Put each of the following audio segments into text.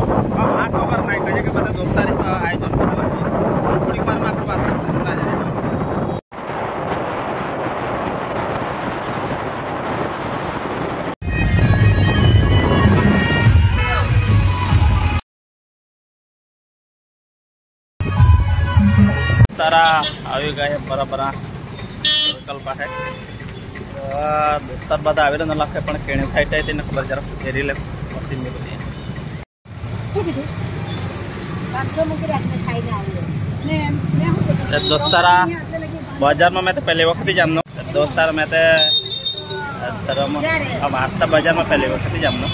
हाँ खबर नहीं कहे कि मतलब दोस्तारी आयोजन करवा थोड़ी बार मात्र बात सुना जाए। तारा આવી ગયા બરાબર વિકલ્પ છે દોસ્તાર બધા આવી ન લાગે પણ કેણે સાઈડ આવી તેને ખબર જરા ફેરી લે મશીન में बनी दोस्तारा बाजार में मैं तो पहले वक्त ही जामनो दोस्तार मैं तो अब आस्था बाजार में पहले वक्त ही जामनो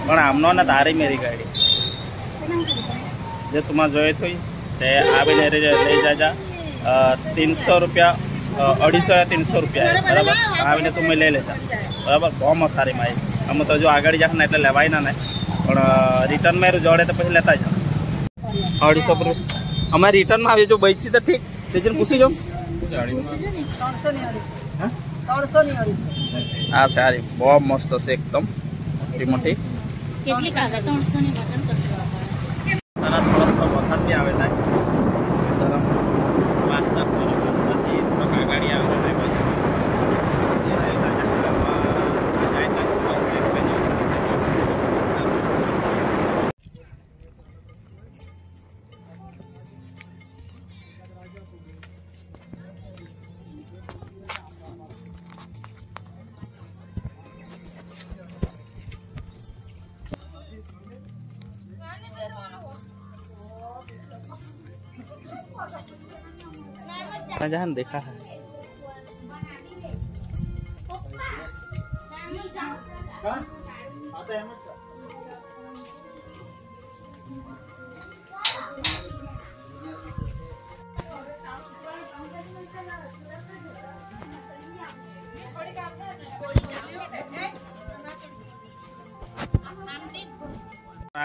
पण आमनो ना तारी मेरी गाड़ी जो तुम जो थी आवीने लई जाजा 300 रुपया 250 या 300 रुपया है बराबर आवीने तुम ले लेजा बराबर बहुत सारी माई हम तो जो आगे जाना एट लेवाय ना रिटर्न में जोड़े तो पहले लेता जा 250 रुपये अमे रिटर्न में जो बची तो ठीक तेजन पूछी जाओ हाँ सारी बहुत मस्त से एकदम मोटी मोटी वखत भी आवेला गाड़ी जहाँ देखा है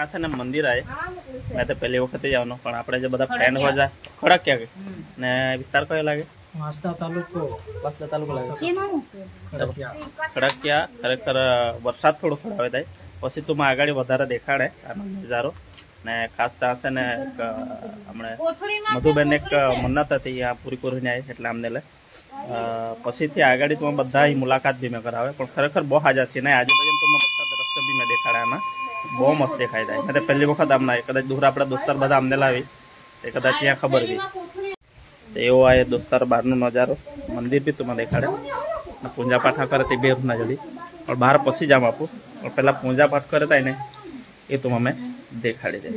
से ने मंदिर आए मैं तो पहली वक्त जावनो पण आपणे जो बधा फ्रेंड हो जाए खड़किया के ने विस्तार कयो लागे वास्ता तालुको लागे खड़किया खरेखर वरसाद थोड़ो खड़ावे थाय पछी तुम आगाड़ी वधारे देखाड़े आनो नजारो ने खास ता से ने हमणे मधुबेन एक मन्नत हती आ पूरी करीने आई એટલે अमने ले पछी थी आगाड़ी तुम बधा ही मुलाकात भी मैं करावे पण खरेखर बहुत हाजा छे ने आजूबाजू तुम बधा दृश्य भी मैं देखाड़े आमा बहुत मस्त देखाई जाए मैं पहली वक्त आमना कदाच दूर अपना दोस्तार बधा अमने लावी ते कदाच यहाँ खबर भी तो एवो आए दोस्तार बारनो नजारो मंदिर भी तुम्हें देखाड़े पूजा पाठ करे ते बेर ना जल्दी और बाहर पसी जाम आपू और पहला पूजा पाठ करे था ये तुम हमें देखाड़ी दे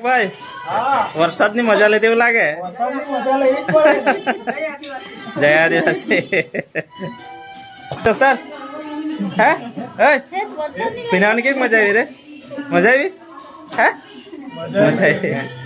ભાઈ વરસાદની મજા લેતી એવું લાગે. જય આદિવાસી. તો સર હે પીનાવાની કેવી મજા આવી રે? મજા આવી હે? મજા આવી.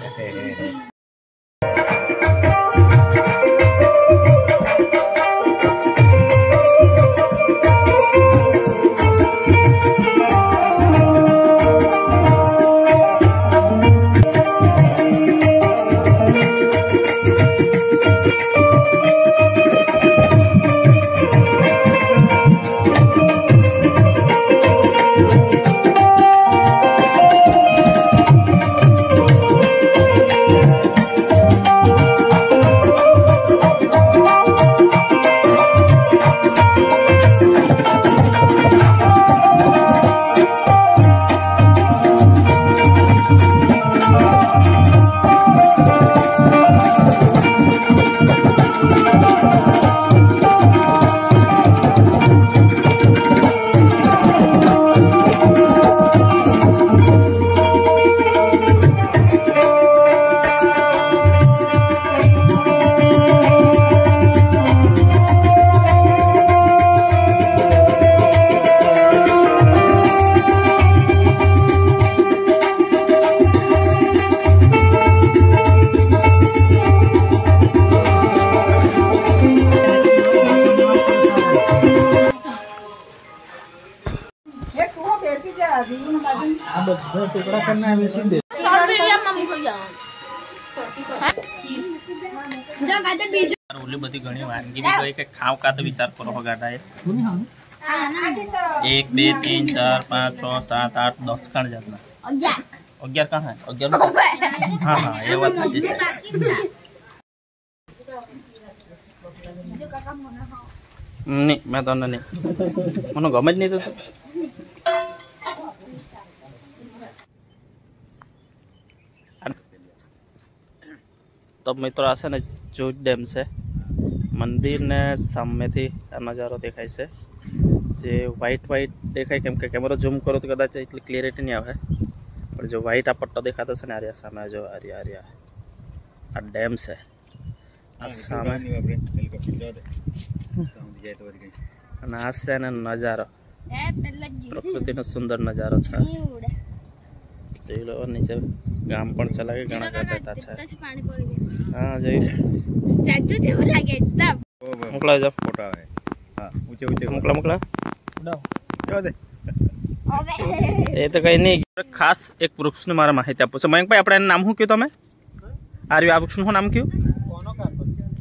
ઓલી બધી ઘણી વાનગી બી ગઈ કે ખાવ કા તો વિચાર કરો ગાડા 1 2 3 4 5 6 7 8 10 કણ જાતના 11 કણ હે 11 હા હા એ વાત સાચી છે. નહીં મેં તને નહીં મને ગમે જ નહીં. તો મિત્રો આ છે ને જોજ ડેમ છે. મંદિરને સામેથી આ નજારો દેખાય છે. જે વ્હાઈટ દેખાય કેમ કે કેમેરો ઝૂમ કરો તો કદાચ એટલી ક્લિયરિટી નહીં આવે, પણ જો વ્હાઈટ આ પટ્ટો દેખાતો છે ને આર્યા સામે જો આર્યા આ ડેમ છે. આ સામે અને આ છે ને નજારો પ્રકૃતિનો સુંદર નજારો છે. જોઈ લો નીચે ગામ પણ છે લાગે ઘણા કરતા છે. હા જોઈ મોકલાવ જાવ ફોટા આવે. હા ઊંચે ઊંચે મોકલા એ તો કઈ નહીં. ખાસ એક વૃક્ષની મારે માહિતી આપું છે. મયંકભાઈ આપણે એનું નામ શું કહ્યું તમે? આ વૃક્ષનું શું નામ કહ્યું?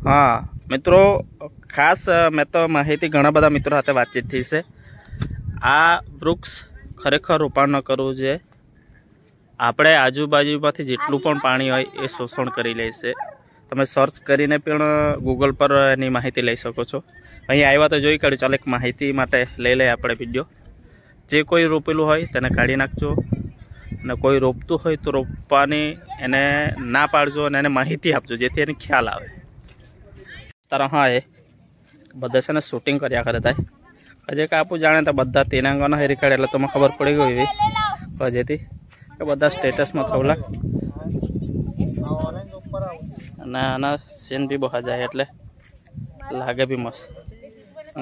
હા મિત્રો ખાસ મેં તો માહિતી ઘણા બધા મિત્રો સાથે વાતચીત થઈ છે. આ વૃક્ષ ખરેખર રોપાણ ન કરવું જોઈએ. આપણે આજુબાજુમાંથી જેટલું પણ પાણી હોય એ શોષણ કરી લે છે. તમે સર્ચ કરીને પણ ગૂગલ પર એની માહિતી લઈ શકો છો. અહીં આવ્યા તો જોઈ કાઢ્યું, ચાલો એક માહિતી માટે લઈ લઈએ આપણે વિડીયો. જે કોઈ રોપેલું હોય તેને કાઢી નાખજો, અને કોઈ રોપતું હોય તો રોપવાની એને ના પાડજો અને એને માહિતી આપજો જેથી એને ખ્યાલ આવે. તારા હા એ બધા છે ને શૂટિંગ કર્યા કરે થાય હજે કે આપું જાણે તો બધા તેનાંગાનો હેરી કાઢે એટલે તમને ખબર પડી ગઈ એવી હજેથી કે બધા સ્ટેટસમાં થવલા અને આના સીન બી બહા જાય એટલે લાગે બી મસ્ત.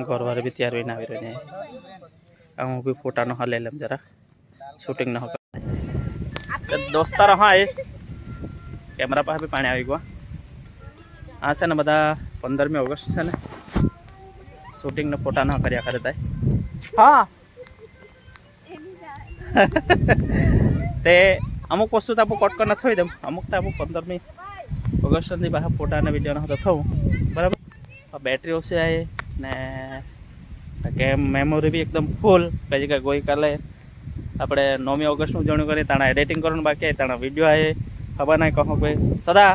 ઘરવાળે બી તૈયાર રહીને આવી રહ્યો હું બી ફોટાનો હા લઈ લેમ જરા શૂટિંગ ન દોસ્તારો. હા એ કેમેરા પાસે બી પાણી આવી ગયું. આ છે ને બધા 15મી ઓગસ્ટ છે ને શૂટિંગને ફોટા ન કર્યા કરે થાય. હા તે અમુક વસ્તુ તો આપણું કટ નથી હોય તેમ અમુક તો આપણું 15મી ઓગસ્ટની બહાર ફોટા અને વિડીયોનો તો થવું બરાબર. બેટરી ઓછી આવી ને કેમ મેમોરી બી એકદમ ફૂલ. કઈ જગ્યાએ ગઈકાલે આપણે 9મી ઓગસ્ટનું ઉજવણી કરી તાણા એડિટિંગ કરવાનું બાકી આવે તાણા વિડીયો આવે ખબર નહીં કહો કોઈ સદા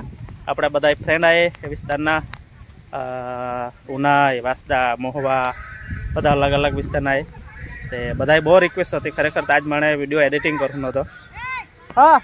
આપણે બધા ફ્રેન્ડ આવે એ વિસ્તારના ઉના વાસદા મહોવા બધા અલગ અલગ વિસ્તારના આવે તે બધાએ બહુ રિક્વેસ્ટ હતી ખરેખર તાજ માણે વિડીયો એડિટિંગ કરવાનો હતો. હા